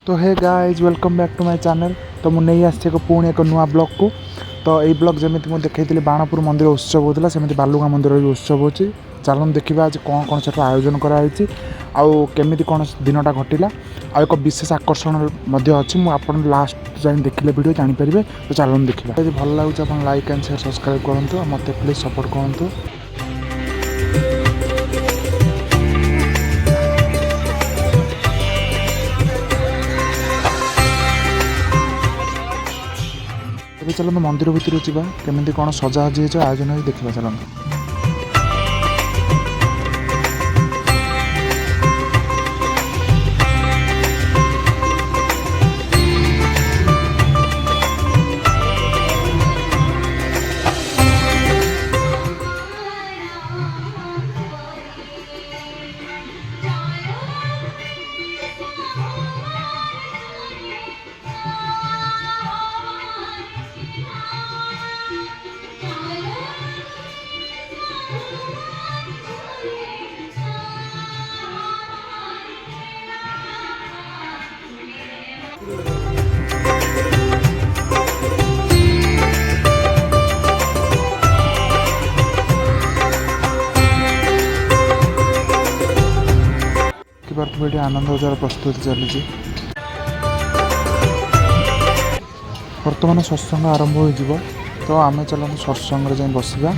तो hey guys welcome back to my channel. तो मुझे नहीं आसी पुणी एक नुआ ब्लॉग को। तो यही ब्लॉग जमी मुझे देखी बाणपुर मंदिर उत्सव होता सेमती बालुगा मंदिर भी उत्सव हो। चलन देखा आज कौन कौन से आयोजन कराई आमती कौन दिनटा घटला आ एक विशेष आकर्षण अच्छी मुझे लास्ट जाए देखिले वीडियो जानीपर। तो चलन देखा भल लगे आप लाइक एंड शेयर सब्सक्राइब करूँ मत प्लीज सपोर्ट करूँ। चलते मंदिर भितर जावा केमी कौन सजाजी आयोजन हो देखा। चलते ये आनंद बजार प्रस्तुति चली। बर्तमान सत्संग आरंभ हो। तो आम चलते सत्संग जाए बसवा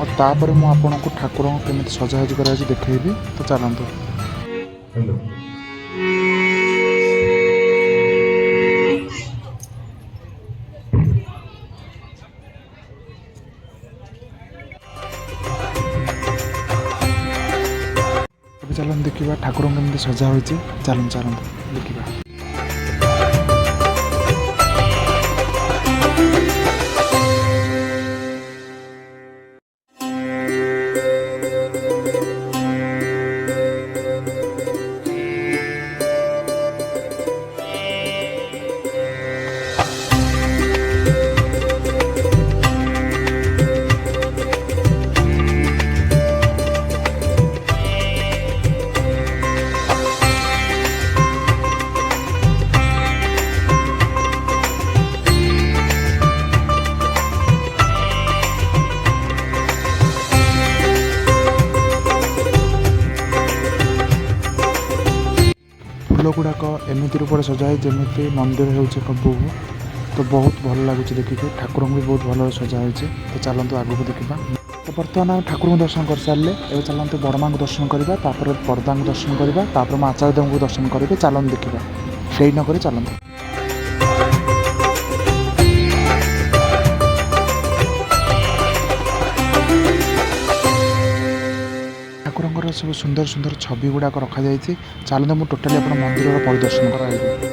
और तापर मुझे ठाकुर केमी सजासजी कर देखी। तो चलते चलन देखा ठाकुर केमी सजा हो। चलन चलन देखा। फूल गुड़ाक एमती रूप सजाए जमी मंदिर हो तो बहुत भल लगुच देखिए। ठाकुर भी बहुत भल सजा हो। तो चलते आग को देखा। तो बर्तमान ठाकुर को दर्शन कर सारे ए चलते बड़मा को दर्शन करवा पर्दा को दर्शन करवा मो आचार्य देव को दर्शन करेंगे। चलते देखा से नक चलते ठाकुर सब सुंदर सुंदर छवि गुड़ाक रखा जाए। चलते मुझे टोटाली आप मंदिर परिदर्शन कराइबी।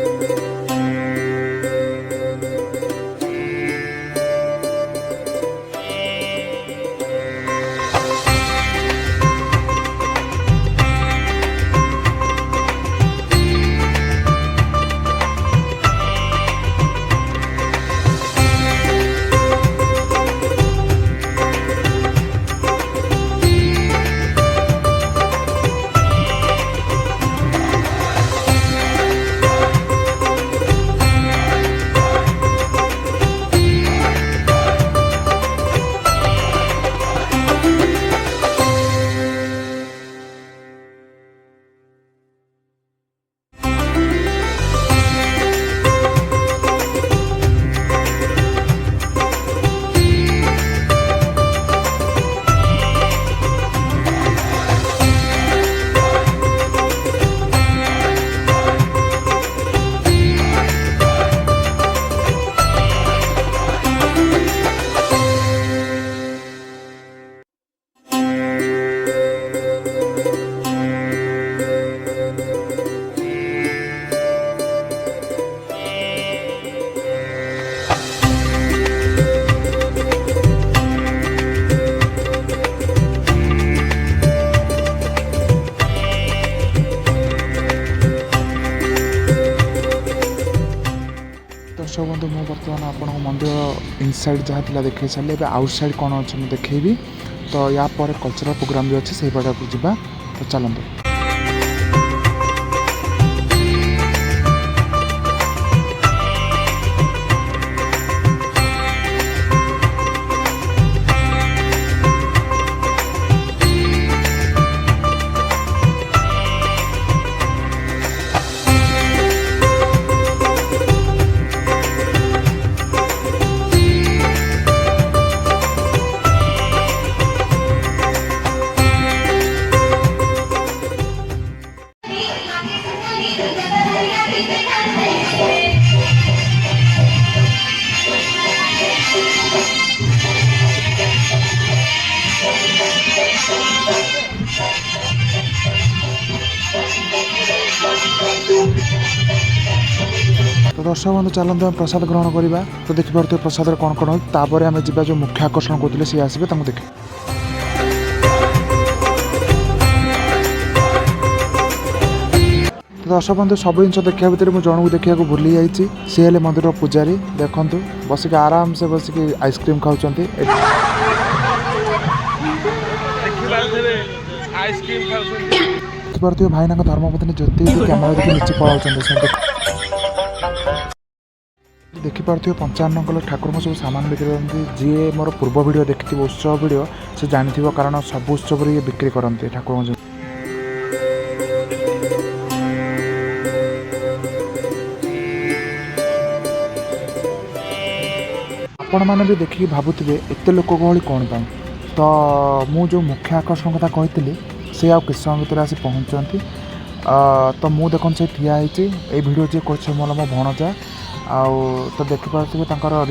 दर्शक बंधु मुझे बर्तमान आप मंदिर इनसाइड जहाँ था देखे सारे ए आउटसाइड कौन अच्छे मुझे देखी। तो या पर कल्चरल प्रोग्राम भी अच्छे से बाटा को जावा। तो चलते तो दर्शक बंधु चलते आम प्रसाद ग्रहण करवा। तो देखिपे प्रसाद कौन कौन होपर आम जा जो मुख्य आकर्षण करते सी आसवे देख। तो दर्शक बंधु सब जिन देखा भितर मुझे जन को देखा भूली जाइए सी हेले मंदिर पूजारी देखु बसिक आराम से बसिक आइसक्रीम खाऊँ देखिपे भाईना धर्मपत्नी ज्योति कैमेरा देखिए नीचे पलाऊँ देखिपे 55 किलो ठाकुर सब सामान बिक्री करते जी मोर पूर्व वीडियो देखी उत्सव वीडियो से जानी कारण सब उत्सव ये बिक्री करते ठाकुर आपण मैंने भी देखिए भावुवे एत लोक गहली कौन पाई। तो मु जो मुख्य आकर्षण कथा कही से आ कि समय भितर आसी पहुँचती। तो मु देखन से ठिया ये वीडियो जी कर मोर मो भणजा आउ तो देखिपे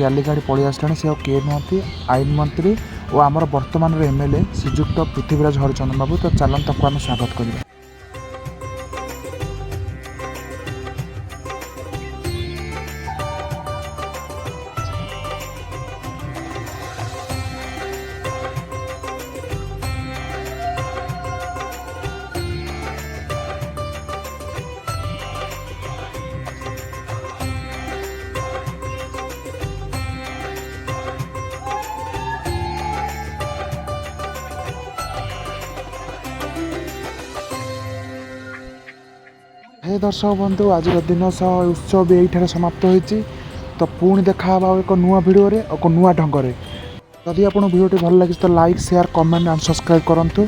रैली गाड़ी पलि आसला सी किए नुहति आईन मंत्री और आमर वर्तमान एमएलए श्रीजुक्त पृथ्वीराज हरिचंदन बाबू। तो चलते आम स्वागत करिए। हे दर्शक बंधु आज दिन उत्सव यही समाप्त होती। तो पुणी देखा एक नुआ वीडियो एक नुआ ढंग से। जदि आपको वीडियो भल लगे तो like share comment and subscribe करूँ।